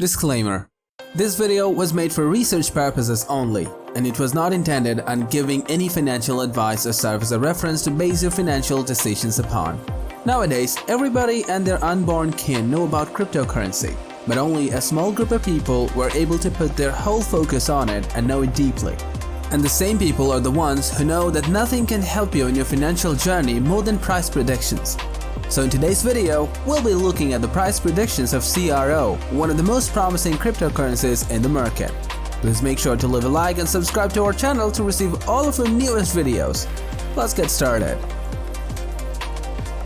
Disclaimer: this video was made for research purposes only, and it was not intended on giving any financial advice or serve as a reference to base your financial decisions upon. Nowadays, everybody and their unborn kin know about cryptocurrency, but only a small group of people were able to put their whole focus on it and know it deeply. And the same people are the ones who know that nothing can help you in your financial journey more than price predictions. So in today's video, we'll be looking at the price predictions of CRO, one of the most promising cryptocurrencies in the market. Please make sure to leave a like and subscribe to our channel to receive all of our newest videos. Let's get started.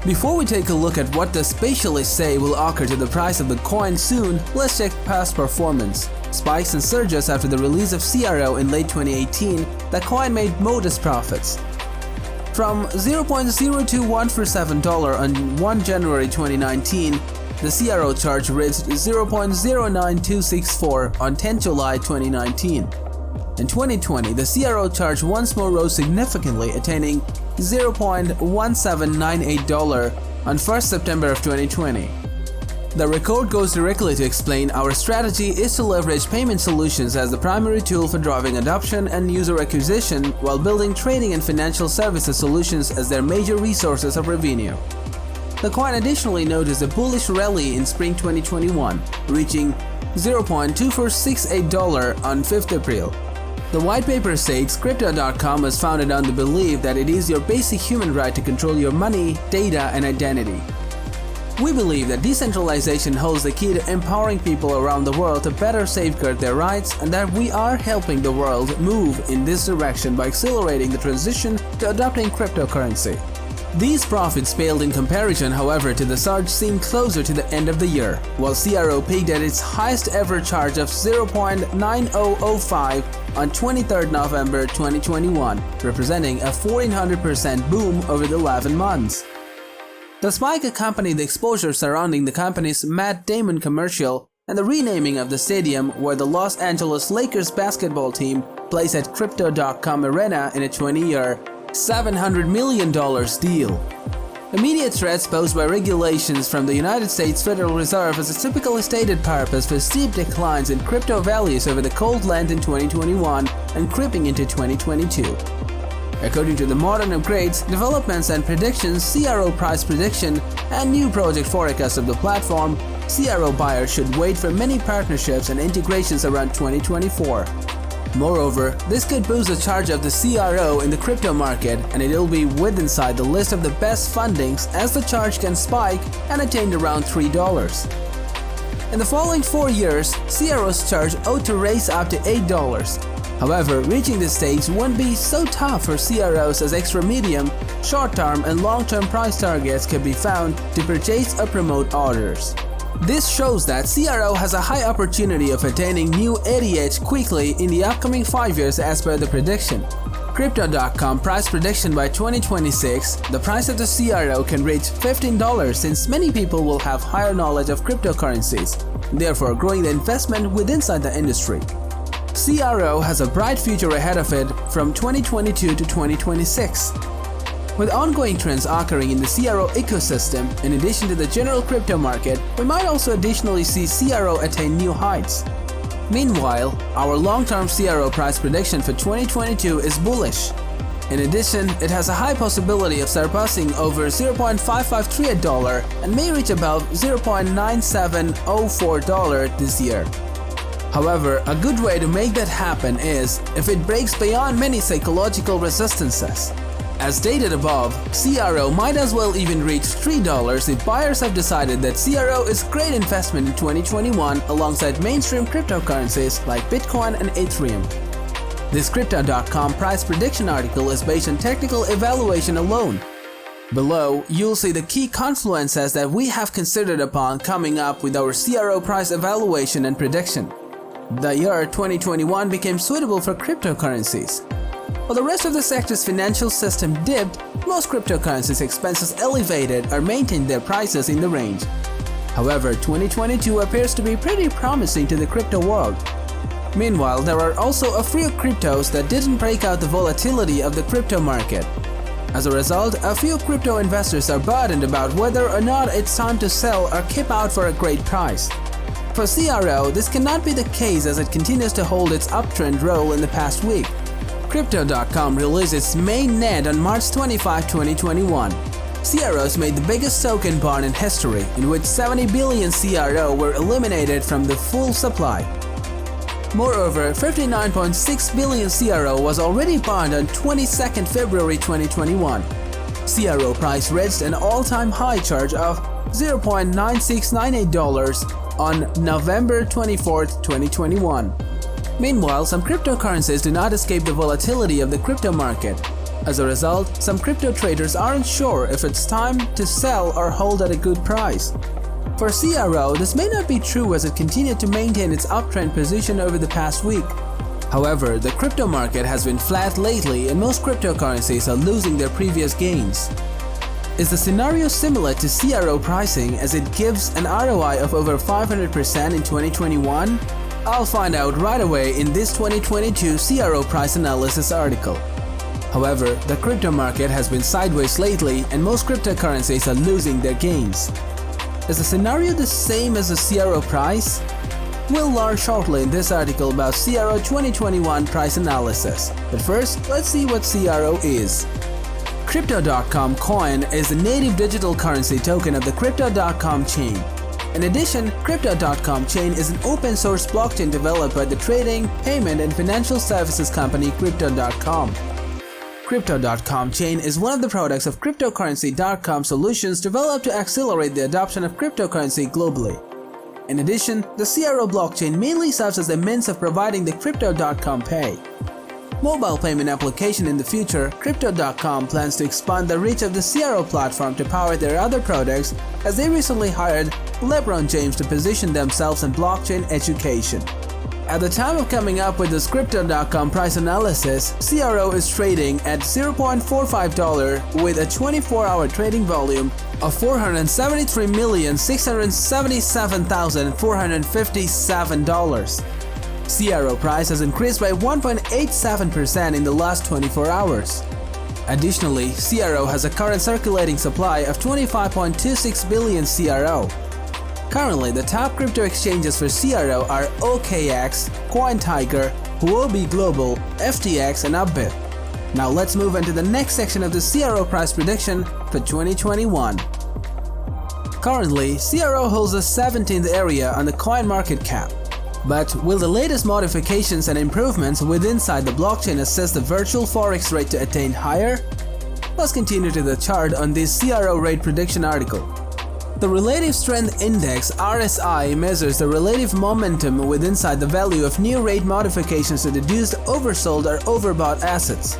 Before we take a look at what the specialists say will occur to the price of the coin soon, let's check past performance. Spikes and surges after the release of CRO in late 2018, the coin made modest profits. From $0.0214 on 1 January 2019, the CRO charge reached $0.09264 on 10 July 2019. In 2020, the CRO charge once more rose significantly, attaining $0.1798 on 1 September of 2020. The record goes directly to explain our strategy is to leverage payment solutions as the primary tool for driving adoption and user acquisition while building trading and financial services solutions as their major resources of revenue. The coin additionally noticed a bullish rally in spring 2021, reaching $0.2468 on 5th April. The whitepaper states Crypto.com was founded on the belief that it is your basic human right to control your money, data, and identity. We believe that decentralization holds the key to empowering people around the world to better safeguard their rights, and that we are helping the world move in this direction by accelerating the transition to adopting cryptocurrency. These profits paled in comparison, however, to the surge seen closer to the end of the year, while CRO peaked at its highest ever charge of $0.9005 on 23rd November 2021, representing a 1400% boom over the 11 months. The spike accompanied the exposure surrounding the company's Matt Damon commercial and the renaming of the stadium where the Los Angeles Lakers basketball team plays at Crypto.com Arena in a 20-year, $700 million deal. Immediate threats posed by regulations from the United States Federal Reserve as a typically stated purpose for steep declines in crypto values over the cold land in 2021 and creeping into 2022. According to the modern upgrades, developments and predictions, CRO price prediction, and new project forecast of the platform, CRO buyers should wait for many partnerships and integrations around 2024. Moreover, this could boost the charge of the CRO in the crypto market, and it'll be inside the list of the best fundings as the charge can spike and attain around $3. In the following 4 years, CRO's charge ought to raise up to $8. However, reaching this stage won't be so tough for CROs as extra medium, short-term and long-term price targets can be found to purchase or promote orders. This shows that CRO has a high opportunity of attaining new ADH quickly in the upcoming 5 years as per the prediction. Crypto.com price prediction by 2026, the price of the CRO can reach $15 since many people will have higher knowledge of cryptocurrencies, therefore growing the investment within the industry. CRO has a bright future ahead of it from 2022 to 2026. With ongoing trends occurring in the CRO ecosystem, in addition to the general crypto market, we might also additionally see CRO attain new heights. Meanwhile, our long-term CRO price prediction for 2022 is bullish. In addition, it has a high possibility of surpassing over $0.553 and may reach above $0.9704 this year. However, a good way to make that happen is if it breaks beyond many psychological resistances. As stated above, CRO might as well even reach $3 if buyers have decided that CRO is great investment in 2021 alongside mainstream cryptocurrencies like Bitcoin and Ethereum. This Crypto.com price prediction article is based on technical evaluation alone. Below, you'll see the key confluences that we have considered upon coming up with our CRO price evaluation and prediction. The year 2021 became suitable for cryptocurrencies. While the rest of the sector's financial system dipped, most cryptocurrencies' expenses elevated or maintained their prices in the range. However, 2022 appears to be pretty promising to the crypto world. Meanwhile, there are also a few cryptos that didn't break out the volatility of the crypto market. As a result, a few crypto investors are burdened about whether or not it's time to sell or keep out for a great price. For CRO, this cannot be the case as it continues to hold its uptrend role in the past week. Crypto.com released its mainnet on March 25, 2021. CROs made the biggest token burn in history, in which 70 billion CRO were eliminated from the full supply. Moreover, 59.6 billion CRO was already burned on 22nd February 2021. CRO price reached an all-time high charge of $0.9698 on November 24, 2021. Meanwhile, some cryptocurrencies do not escape the volatility of the crypto market. As a result, some crypto traders aren't sure if it's time to sell or hold at a good price. For CRO, this may not be true as it continued to maintain its uptrend position over the past week. However, the crypto market has been flat lately and most cryptocurrencies are losing their previous gains. Is the scenario similar to CRO pricing as it gives an ROI of over 500% in 2021? I'll find out right away in this 2022 CRO price analysis article. However, the crypto market has been sideways lately and most cryptocurrencies are losing their gains. Is the scenario the same as the CRO price? We'll learn shortly in this article about CRO 2021 price analysis. But first, let's see what CRO is. Crypto.com coin is the native digital currency token of the Crypto.com chain. In addition, Crypto.com chain is an open source blockchain developed by the trading, payment and financial services company Crypto.com. Crypto.com chain is one of the products of cryptocurrency.com solutions developed to accelerate the adoption of cryptocurrency globally. In addition, the CRO blockchain mainly serves as a means of providing the Crypto.com Pay mobile payment application. In the future, Crypto.com plans to expand the reach of the CRO platform to power their other products as they recently hired LeBron James to position themselves in blockchain education. At the time of coming up with this Crypto.com price analysis, CRO is trading at $0.45 with a 24-hour trading volume of $473,677,457. CRO price has increased by 1.87% in the last 24 hours. Additionally, CRO has a current circulating supply of 25.26 billion CRO. Currently, the top crypto exchanges for CRO are OKX, CoinTiger, Huobi Global, FTX, and Upbit. Now let's move into the next section of the CRO price prediction for 2021. Currently, CRO holds the 17th area on the CoinMarketCap. But will the latest modifications and improvements within the blockchain assist the virtual forex rate to attain higher? Let's continue to the chart on this CRO rate prediction article. The Relative Strength Index (RSI) measures the relative momentum within the value of new rate modifications to reduce oversold or overbought assets.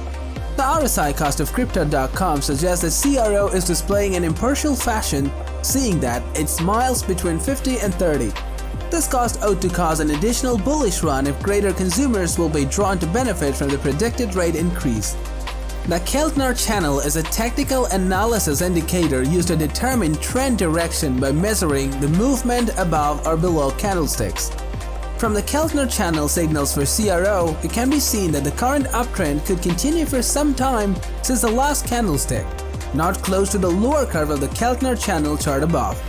The RSI cost of Crypto.com suggests that CRO is displaying in impartial fashion, seeing that it's miles between 50 and 30. This cost ought to cause an additional bullish run if greater consumers will be drawn to benefit from the predicted rate increase. The Keltner channel is a technical analysis indicator used to determine trend direction by measuring the movement above or below candlesticks. From the Keltner channel signals for CRO, it can be seen that the current uptrend could continue for some time since the last candlestick, not close to the lower curve of the Keltner channel chart above.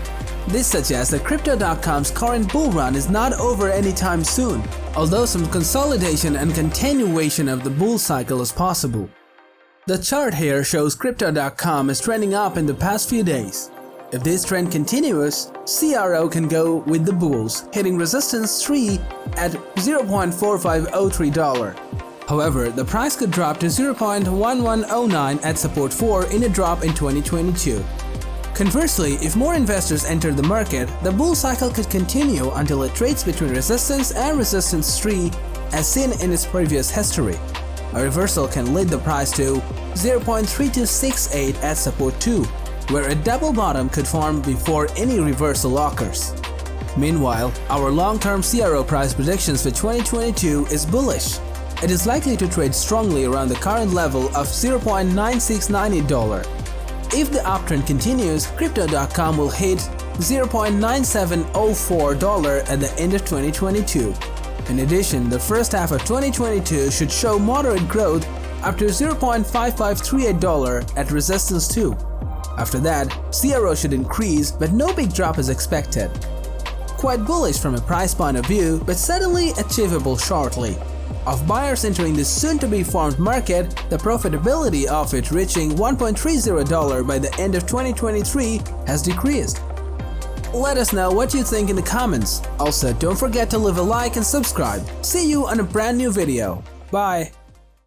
This suggests that Crypto.com's current bull run is not over anytime soon, although some consolidation and continuation of the bull cycle is possible. The chart here shows Crypto.com is trending up in the past few days. If this trend continues, CRO can go with the bulls, hitting resistance 3 at $0.4503. However, the price could drop to $0.1109 at support 4 in a drop in 2022. Conversely, if more investors enter the market, the bull cycle could continue until it trades between resistance and resistance 3 as seen in its previous history. A reversal can lead the price to $0.3268 at support 2, where a double bottom could form before any reversal occurs. Meanwhile, our long-term CRO price predictions for 2022 is bullish. It is likely to trade strongly around the current level of $0.9698. If the uptrend continues, Crypto.com will hit $0.9704 at the end of 2022. In addition, the first half of 2022 should show moderate growth up to $0.5538 at resistance 2. After that, CRO should increase, but no big drop is expected. quite bullish from a price point of view, but certainly achievable shortly. Of buyers entering this soon-to-be formed market, the profitability of it reaching $1.30 by the end of 2023 has decreased. Let us know what you think in the comments. Also, don't forget to leave a like and subscribe. See you on a brand new video. Bye.